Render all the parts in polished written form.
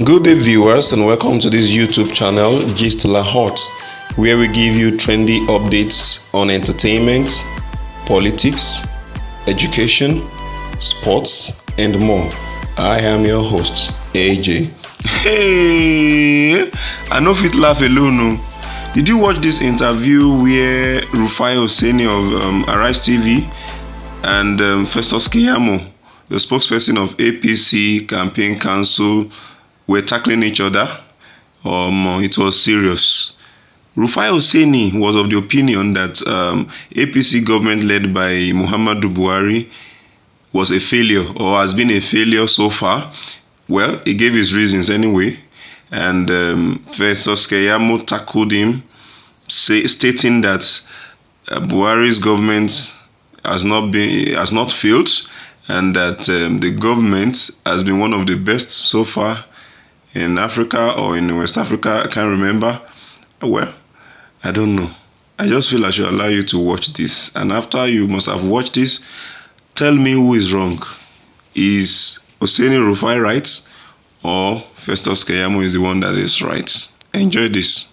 Good day, viewers, and welcome to this YouTube channel, Gist La Hot, where we give you trendy updates on entertainment, politics, education, sports, and more. I am your host, AJ. Hey, I know fit laugh alone. Did you watch this interview where Rufai Oseni of Arise TV and Festus Keyamo, the spokesperson of APC Campaign Council, were tackling each other? It was serious. Rufai Oseni was of the opinion that APC government led by Muhammadu Buhari was a failure or has been a failure so far. Well, he gave his reasons anyway, and Festus Keyamo tackled him, stating that Buhari's government has not failed, and that the government has been one of the best so far in Africa or in West Africa. I can't remember. Well, I don't know. I just feel I should allow you to watch this. And after you must have watched this, tell me who is wrong. Is Oseni Rufai right? Or Festus Keyamo is the one that is right? Enjoy this.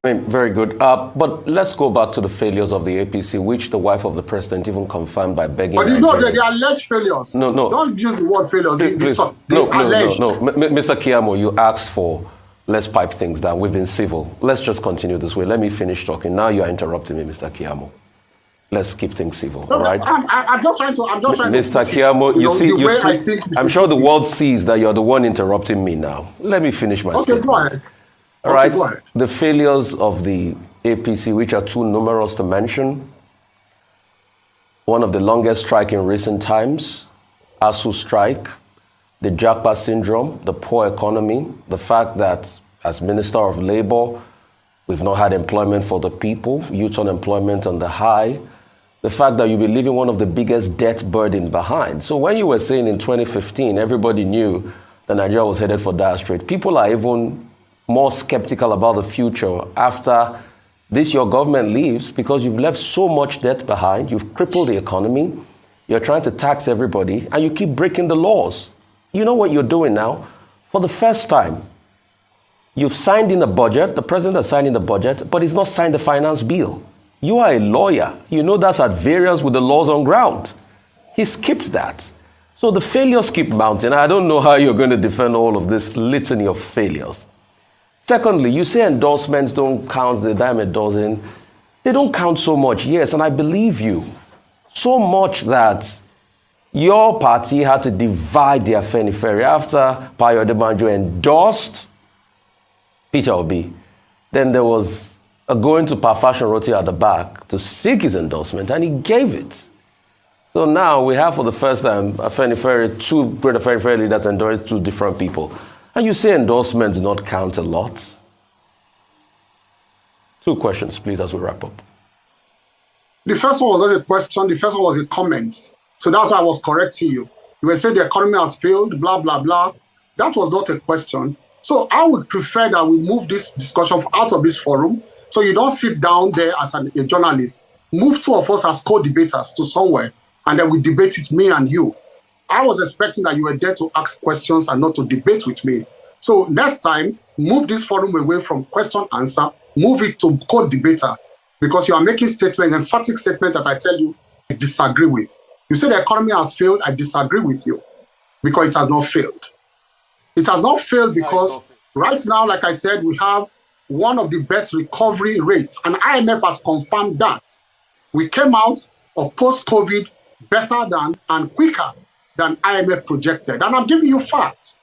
Very good. But let's go back to the failures of the APC, which the wife of the president even confirmed by begging. But you know, they're alleged failures. No. Don't use the word failures. No. Mr. Keyamo, you asked for let's pipe things down. We've been civil. Let's just continue this way. Let me finish talking. Now you're interrupting me, Mr. Keyamo. Let's keep things civil, all right? I'm just trying to. Mr. Keyamo, you see, I'm sure the world sees that you're the one interrupting me now. Let me finish my statement. Okay, go ahead. All right, the failures of the APC, which are too numerous to mention. One of the longest strike in recent times, ASU strike, the Japa syndrome, the poor economy, the fact that as Minister of Labor, we've not had employment for the people, youth unemployment on the high, the fact that you'll be leaving one of the biggest debt burden behind. So when you were saying in 2015, everybody knew that Nigeria was headed for dire straits, people are even more skeptical about the future after this your government leaves, because you've left so much debt behind, you've crippled the economy, you're trying to tax everybody, and you keep breaking the laws. You know what you're doing now? For the first time, you've signed in the budget, the president has signed in the budget, but he's not signed the finance bill. You are a lawyer. You know that's at variance with the laws on ground. He skipped that. So the failures keep mounting. I don't know how you're going to defend all of this litany of failures. Secondly, you say endorsements don't count the dime a dozen. They don't count so much, yes, and I believe you. So much that your party had to divide their Afenifere after Peter Obi endorsed Peter Obi. Then there was a going to Pa Fashion Roti at the back to seek his endorsement, and he gave it. So now we have for the first time Afenifere, two great Afenifere leaders endorsed two different people. And you say endorsements do not count a lot? Two questions, please, as we wrap up. The first one was not a question. The first one was a comment. So that's why I was correcting you. You were saying the economy has failed, blah, blah, blah. That was not a question. So I would prefer that we move this discussion out of this forum, so you don't sit down there as a journalist. Move two of us as co-debaters to somewhere, and then we debate it, me and you. I was expecting that you were there to ask questions and not to debate with me. So next time, move this forum away from question-answer, move it to co-debater, because you are making statements, emphatic statements that I tell you I disagree with. You say the economy has failed, I disagree with you, because it has not failed. It has not failed because right now, like I said, we have one of the best recovery rates, and IMF has confirmed that. We came out of post-COVID better than and quicker than IMF projected. And I'm giving you facts.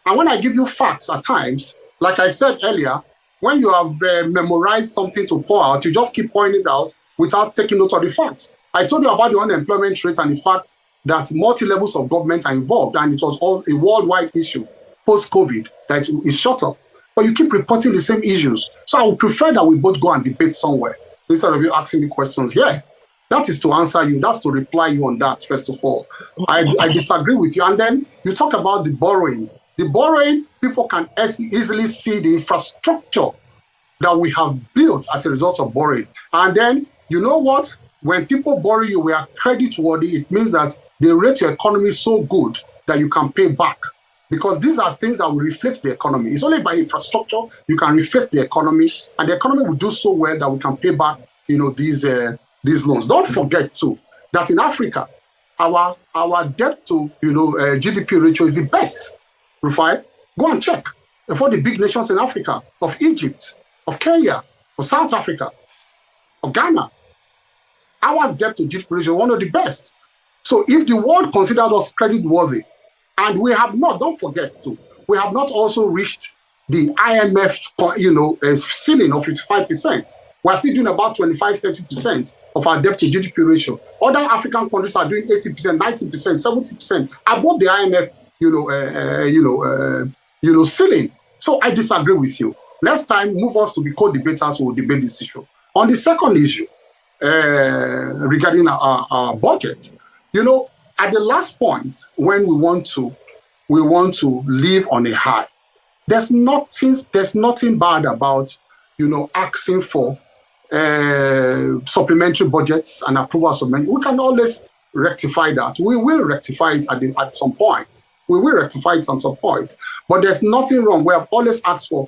And when I give you facts at times, like I said earlier, when you have memorized something to pour out, you just keep pouring it out without taking note of the facts. I told you about the unemployment rate and the fact that multi-levels of government are involved, and it was all a worldwide issue post-COVID that is shut up. But you keep reporting the same issues. So I would prefer that we both go and debate somewhere instead of you asking me questions here. That is to answer you. That's to reply you on that, first of all. I disagree with you. And then you talk about the borrowing. The borrowing, people can easily see the infrastructure that we have built as a result of borrowing. And then, you know what? When people borrow you, we are credit worthy. It means that they rate your economy so good that you can pay back. because these are things that will reflect the economy. It's only by infrastructure you can reflect the economy, and the economy will do so well that we can pay back, these loans. Don't forget too that in Africa, our debt to GDP ratio is the best. Rufai, go and check for the big nations in Africa, of Egypt, of Kenya, of South Africa, of Ghana. Our debt to GDP ratio is one of the best. So if the world considered us credit worthy, and we have not, don't forget too, we have not also reached the IMF, ceiling of 55%. We're still doing about 25-30% of our debt to GDP ratio. Other African countries are doing 80%, 90%, 70% above the IMF, ceiling. So I disagree with you. Next time, move us to be co-debaters who will debate this issue. On the second issue, regarding our budget, at the last point when we want to live on a high, there's nothing bad about asking for supplementary budgets and approval of supplementary. We can always rectify that. We will rectify it at some point. We will rectify it at some point. But there's nothing wrong. We have always asked for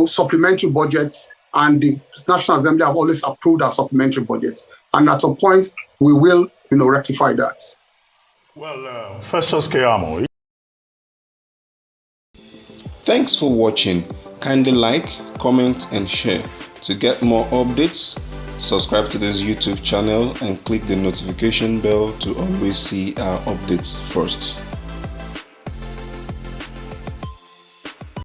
supplementary budgets, and the National Assembly have always approved our supplementary budgets. And at some point, we will rectify that. Well, Festus Keyamo. Thanks for watching. Kindly like, comment, and share. To get more updates, subscribe to this YouTube channel and click the notification bell to always see our updates first.